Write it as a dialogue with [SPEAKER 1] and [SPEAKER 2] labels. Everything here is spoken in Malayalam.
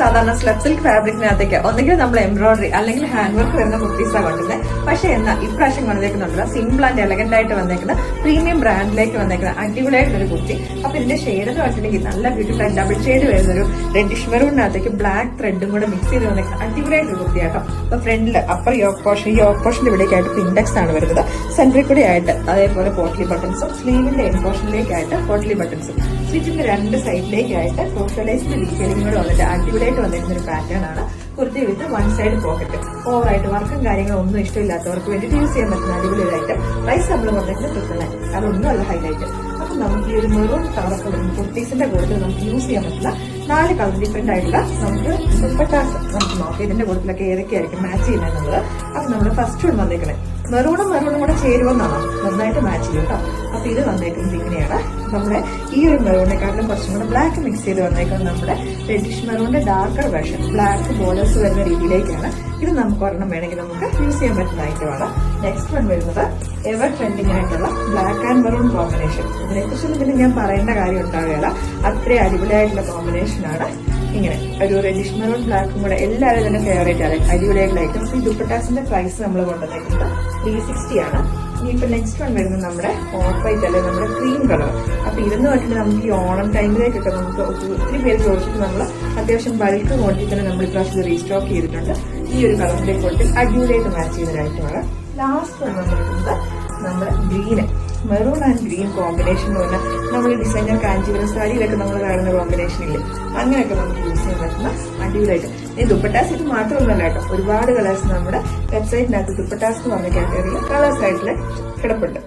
[SPEAKER 1] സാധാരണ സ്ലബ് സിൽക്ക് ഫാബ്രിക്കിനകത്തേക്ക് ഒന്നെങ്കിൽ നമ്മൾ എംബ്രോയിഡറി അല്ലെങ്കിൽ ഹാൻഡ് വർക്ക് വരുന്ന കുർത്തീസാണ് കൊണ്ടുവന്നത്. പക്ഷെ എന്നാൽ ഇപ്രാവശ്യം കൊണ്ടുവന്നേക്കുന്നുണ്ടല്ലോ സിമ്പിൾ ആൻഡ് എലഗന്റ് ആയിട്ട് വന്നേക്കുന്ന പ്രീമിയം ബ്രാൻഡിലേക്ക് വന്നേക്കുന്ന അടിപൊളിയായിട്ടൊരു കുർത്തി. അപ്പൊ ഇതിന്റെ ഷെയ്ഡ് എന്ന് പറഞ്ഞിട്ടുണ്ടെങ്കിൽ നല്ല ബ്യൂട്ടിഫുൾ ആയിട്ട് ഡബിൾ ഷെയ്ഡ് വരുന്നൊരു റെഡിഷ് മെറൂണിനകത്തേക്ക് ബ്ലാക്ക് ത്രെഡും കൂടെ മിക്സ് ചെയ്ത് വന്നേക്കുന്ന അടിപൊളിയായിട്ടൊരു കുർത്തിയാട്ടോ. അപ്പൊ ഫ്രണ്ടിൽ അപ്പർ യോക്ക് പോർഷൻ ഇവിടേക്കായിട്ട് പിൻഡെക്സ് ആണ് വരുന്നത്. സെൻട്രിൽ കൂടെ ആയിട്ട് അതേപോലെ പോട്ട്ലി ബട്ടൺസും സ്ലീവിന്റെ എൻ പോർഷനിലേക്കായിട്ട് പോട്ട്ലി ബട്ടൺസും സ്റ്റിച്ചിന്റെ രണ്ട് സൈഡിലേക്കായിട്ട് ക്രോഷലൈസ്ഡ് ഡീറ്റെയിലിംഗ് കൂടെ വന്നിട്ട് അടിപൊളിയായിട്ട് വന്നിരുന്ന ഒരു പാറ്റേൺ ആണ്. Kurti with one side pocket. ഓവറായിട്ട് വർക്കും കാര്യങ്ങളും ഒന്നും ഇഷ്ടമില്ലാത്തവർക്ക് വേണ്ടിയിട്ട് യൂസ് ചെയ്യാൻ പറ്റുന്ന അടിപൊളി ഒരു ഐറ്റം. പ്രൈസ് നമ്മൾ പറഞ്ഞിട്ട് 999. അതൊന്നും അല്ല ഹൈലൈറ്റ്. അപ്പൊ നമുക്ക് ഈ ഒരു മെറൂൺ കളറൊക്കെ വരുന്ന കുർത്തീസിന്റെ കൂടുതൽ നമുക്ക് യൂസ് ചെയ്യാൻ പറ്റുന്ന 4 കളർ ഡിഫറെന്റ് ആയിട്ടുള്ള നമുക്ക് ദുപ്പട്ടാസ് നമുക്ക് നോക്കാം. ഇതിന്റെ കൂടുതലൊക്കെ ഏതൊക്കെയായിരിക്കും മാച്ച് ചെയ്യുന്നത്. അപ്പൊ നമ്മൾ ഫസ്റ്റ് ഒന്ന് വന്നേക്കണേ മെറൂണും കൂടെ ചേരുമെന്നാണ് നന്നായിട്ട് മാച്ച് ചെയ്യും കേട്ടോ. അപ്പൊ ഇത് വന്നേക്കുന്നത് ഇങ്ങനെയാണ്. നമ്മുടെ ഈ ഒരു മെറൂണിനെക്കാട്ടിലും കുറച്ചും കൂടെ ബ്ലാക്ക് മിക്സ് ചെയ്ത് വന്നേക്കുന്നത് നമ്മുടെ റെഡിഷ് മെറൂണിന്റെ ഡാർക്കർ വേർഷൻ. ബ്ലാക്ക് ബോർഡേഴ്സ് വരുന്ന രീതിയിലേക്കാണ്. ഇത് നമുക്ക് ഒരെണ്ണം വേണമെങ്കിൽ നമുക്ക് യൂസ് ചെയ്യാൻ പറ്റുന്ന ഐറ്റമാണ്. നെക്സ്റ്റ് വൺ വരുന്നത് എവർ ട്രെൻഡിങ് ആയിട്ടുള്ള ബ്ലാക്ക് ആൻഡ് മെറൂൺ കോമ്പിനേഷൻ. ഇതിനെക്കുറിച്ചൊന്നും പിന്നെ ഞാൻ പറയേണ്ട കാര്യം ഉണ്ടാവുകയില്ല. അത്രയും അടിപൊളിയായിട്ടുള്ള കോമ്പിനേഷനാണ്. ഇങ്ങനെ ഒരു റെഡിഷ് മെറൂൺ ബ്ലാക്കും കൂടെ എല്ലാവരും തന്നെ ഫേവറേറ്റ് ആണ്. അടിപൊളിയായിട്ടുള്ള ഐറ്റം. ഈ ദുപ്പട്ടാസിന്റെ പ്രൈസ് നമ്മൾ കൊണ്ടുവന്നേക്കുന്നത് 360 ആണ്. ഇനിയിപ്പോ നെക്സ്റ്റ് വൺ വരുന്നത് നമ്മുടെ ഓഫ് വൈറ്റ് അല്ലെ നമ്മുടെ ക്രീം കളർ. അപ്പൊ ഇതെന്ന് പറഞ്ഞിട്ട് നമുക്ക് ഈ ഓണം ടൈമിലേക്കൊക്കെ നമുക്ക് ഒത്തിരി പേര് ചോദിച്ചിട്ട് നമ്മൾ അത്യാവശ്യം ബൾക്ക് ക്വാണ്ടിറ്റി തന്നെ നമ്മൾ ഇപ്രാവശ്യം റീസ്റ്റോക്ക് ചെയ്തിട്ടുണ്ട്. ഈ ഒരു കളറിന്റെ ക്വാണ്ടിറ്റി അടിപൊളിയായിട്ട് മാച്ച് ചെയ്യുന്ന ഒരു ഐറ്റമാണ്. ലാസ്റ്റ് വൺ വന്നിരിക്കുന്നത് നമ്മുടെ green maroon and green combination പറഞ്ഞാൽ നമ്മൾ ഡിസൈനർ കാഞ്ചീപുരം സാരിയിലൊക്കെ നമ്മൾ കാണുന്ന കോമ്പിനേഷൻ ഇല്ലേ, അങ്ങനെയൊക്കെ നമുക്ക് യൂസ് ചെയ്യാൻ പറ്റുന്ന അടിപൊളിയായിട്ട്. ഈ ദുപ്പട്ടാസ് ഇത് മാത്രമൊന്നുമല്ല കേട്ടോ, ഒരുപാട് കളേഴ്സ് നമ്മുടെ വെബ്സൈറ്റിനകത്ത് ദുപ്പട്ടാസ് എന്ന് പറഞ്ഞ കാറ്റഗറിയിൽ കളേഴ്സ് ആയിട്ടുള്ള കിടപ്പുണ്ട്.